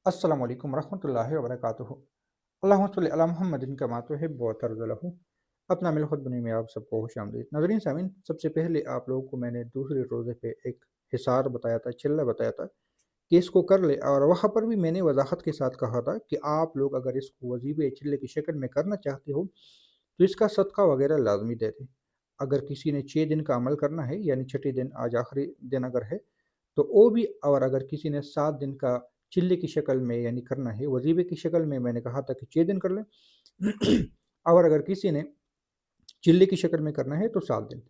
अस्सलामु अलैकुम रहमतुल्लाहि व बरकातुहू। अल्लाहुम्मा सल्लि अला मुहम्मदिन कमा तुहिब्बु व तर्ज़ुलहू। अपना मिल खुद बनी में आप सबको खुशामदीद। नाज़रीन सामीन, सबसे पहले आप लोगों को मैंने दूसरे रोज़े पे एक हिसार बताया था, चिल्ला बताया था कि इसको कर ले, और वहाँ पर भी मैंने वज़ाहत के साथ कहा था कि आप लोग अगर इसको वज़ीफ़े चिल्ले की शक्ल में करना चाहते हो तो इसका सदका वगैरह लाज़मी दे दें। अगर किसी ने 6 दिन का अमल करना है, यानी छठे दिन आज आखिरी दिन अगर है, तो वो भी, और अगर किसी ने 7 दिन का चिल्ले की शक्ल में यानी करना है, वज़ीफ़े की शक्ल में मैंने कहा था कि 6 दिन कर लें। और अगर किसी ने चिल्ले की शक्ल में करना है तो 7 दिन।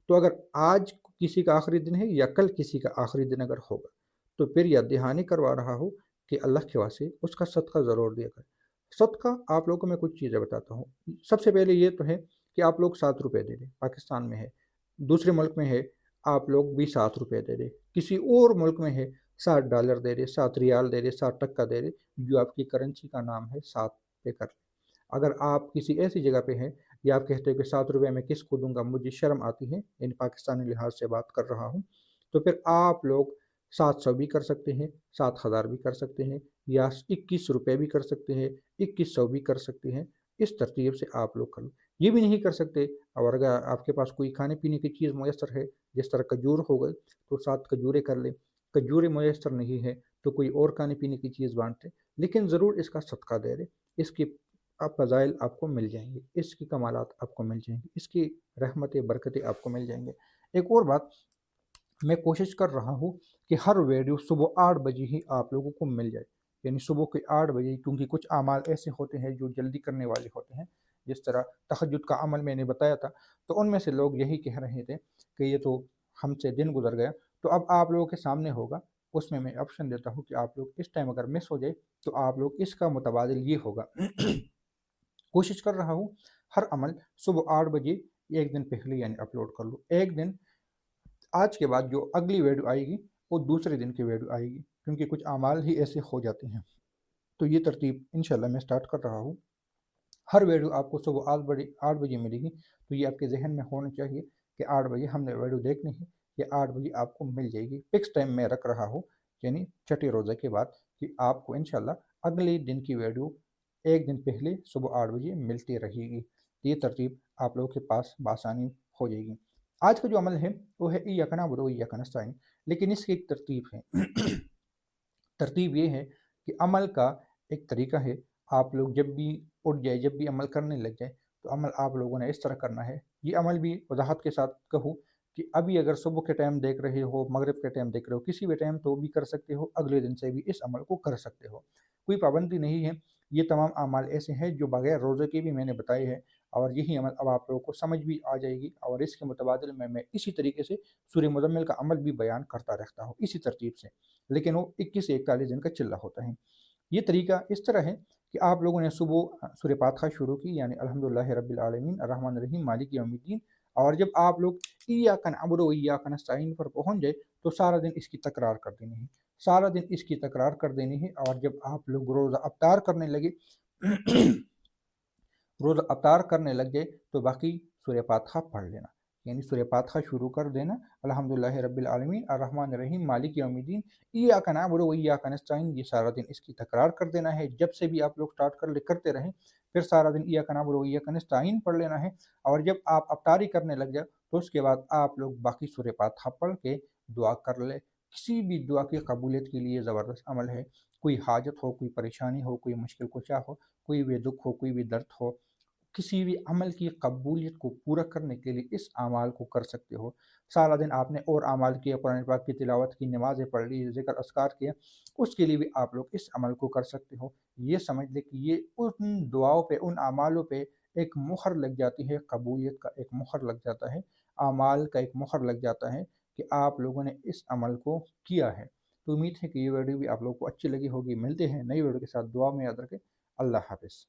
तो अगर आज किसी का आखिरी दिन है या कल किसी का आखिरी दिन अगर होगा, तो फिर याद दहानी करवा रहा हूँ कि अल्लाह के वास्ते उसका सदका ज़रूर दिया करें। सदका आप लोगों को मैं कुछ चीज़ें बताता हूँ। सबसे पहले ये तो है कि आप लोग 7 रुपए दे दें, पाकिस्तान में है। दूसरे मुल्क में है, आप लोग भी 7 रुपए दे दें। किसी और मुल्क में है, 7 डॉलर दे दें, 7 रियाल दे दें, 7 टका दे दें, जो आपकी करेंसी का नाम है 7 पे कर। अगर आप किसी ऐसी जगह पे हैं या आप कहते हो कि 7 रुपए मैं किसको दूँगा, मुझे शर्म आती है, यानी पाकिस्तानी लिहाज से बात कर रहा हूँ, तो फिर आप लोग 700 भी कर सकते हैं, 7000 भी कर सकते हैं, या 21 रुपए भी कर सकते हैं, 2100 भी कर सकते हैं। इस तरतीब से आप लोग कर लो। ये भी नहीं कर सकते, और अगर आपके पास कोई खाने-पीने की चीज़ मुयस्सर है, जिस तरह खजूर हो गई, तो 7 खजूरें कर लें। खजूरें मुयस्सर नहीं है, तो कोई और खाने-पीने की चीज़ बाँट दें, लेकिन ज़रूर इसका सदका दे दें। इसकी फ़ज़ाइल आपको मिल जाएँगे, इसकी कमालात आपको मिल जाएँगी, इसकी रहमतें, बरकतें आपको मिल जाएँगे। एक और बात, मैं कोशिश कर रहा हूँ कि हर वीडियो सुबह 8 बजे ही आप लोगों को मिल जाए। यानी सुबह के 8 बजे, क्योंकि कुछ अमाल ऐसे होते हैं जो जल्दी करने वाले होते हैं। जिस तरह तहज्जुद का अमल मैंने बताया था, तो उनमें से लोग यही कह रहे थे कि ये तो हमसे दिन गुज़र गया, तो अब आप लोगों के सामने होगा। उसमें मैं ऑप्शन देता हूँ कि आप लोग इस टाइम अगर मिस हो जाए, तो आप लोग इसका मुतबादिल ये होगा। कोशिश कर रहा हूँ हर अमल सुबह 8 बजे, 1 दिन पहले यानी अपलोड कर लूँ। 1 दिन आज के बाद जो अगली वीडियो आएगी, वो दूसरे दिन की वीडियो आएगी, क्योंकि कुछ अमाल ही ऐसे हो जाते हैं। तो ये तरतीब इंशाल्लाह मैं स्टार्ट कर रहा हूँ। हर वीडियो आपको सुबह 8 बजे मिलेगी, तो ये आपके ज़हन में होना चाहिए कि 8 बजे हमने वीडियो देखनी है, या 8 बजे आपको मिल जाएगी। फिक्स टाइम मैं रख रहा हूँ, यानी छठे रोज़े के बाद, कि आपको इंशाल्लाह अगले दिन की वीडियो 1 दिन पहले सुबह 8 बजे मिलती रहेगी। ये तरतीब आप लोगों के पास बआसानी हो जाएगी। आज का जो अमल है, वो है इय्याका नअबुदु व इय्याका नस्तईन, लेकिन इसकी एक तरतीब है। तरतीब ये है कि अमल का एक तरीका है। आप लोग जब भी उठ जाए, जब भी अमल करने लग जाए, तो अमल आप लोगों ने इस तरह करना है। ये अमल भी वजाहत के साथ कहूँ कि अभी अगर सुबह के टाइम देख रहे हो, मगरिब के टाइम देख रहे हो, किसी भी टाइम तो भी कर सकते हो, अगले दिन से भी इस अमल को कर सकते हो, कोई पाबंदी नहीं है। ये तमाम अमाल ऐसे हैं जो बगैर रोज़े के भी मैंने बताए हैं, और यही अमल अब आप लोगों को समझ भी आ जाएगी, और इसके मुतबादिल में मैं इसी तरीके से सूरह मुज़म्मिल का अमल भी बयान करता रहता हूँ, इसी तरतीब से। लेकिन वो 21 से 41 दिन का चिल्ला होता है। ये तरीका इस तरह है कि आप लोगों ने सुबह सूरह फातिहा शुरू की, यानी अल्हम्दुलिल्लाहि रब्बिल आलमीन अर्रहमानिर रहीम मालिक यौमिद्दीन, और जब आप लोग इय्याका नअबुदु व इय्याका नस्तईन पर पहुँच जाए, तो सारा दिन इसकी तकरार कर देनी है। सारा दिन इसकी तकरार कर देनी है, और जब आप लोग रोज़ा अफ्तार करने लगे, रोज़ा अफ्तार करने लग जाए, तो बाकी सूरह फातिहा पढ़ लेना। यानी सूरह फातिहा शुरू कर देना, अल्हम्दुलिल्लाहि रब्बिल आलमीन अर्रहमानिर रहीम मालिक यौमिद्दीन इय्याका नअबुदु व इय्याका नस्तईन, ये सारा दिन इसकी तकरार कर देना है। जब से भी आप लोग स्टार्ट करते रहें, फिर सारा दिन इय्याका नअबुदु व इय्याका नस्तईन पढ़ लेना है। और जब आप अफ्तारी करने लग जाए, तो उसके बाद आप लोग बाकी सूरह फातिहा पढ़ के दुआ कर लें। किसी भी दुआ की कबूलियत के लिए ज़बरदस्त अमल है। कोई हाजत हो, कोई परेशानी हो, कोई मुश्किल कुशा हो, कोई भी दुःख हो, कोई भी दर्द हो, किसी भी अमल की कबूलियत को पूरा करने के लिए इस अमाल को कर सकते हो। सारा दिन आपने और अमाल किए, कुरान पाक की तिलावत की, नमाज़ें पढ़ ली, ज़िक्र अस्कार किया, उसके लिए भी आप लोग इस अमल को कर सकते हो। ये समझ लें कि ये उन दुआओं पे, उन अमालों पे एक मुहर लग जाती है, कबूलियत का एक मुहर लग जाता है, अमाल का एक मुहर लग जाता है कि आप लोगों ने इस अमल को किया है। तो उम्मीद है कि ये वीडियो भी आप लोगों को अच्छी लगी होगी। मिलते हैं नई वीडियो के साथ, दुआ में याद रखें। अल्लाह हाफ़िज़।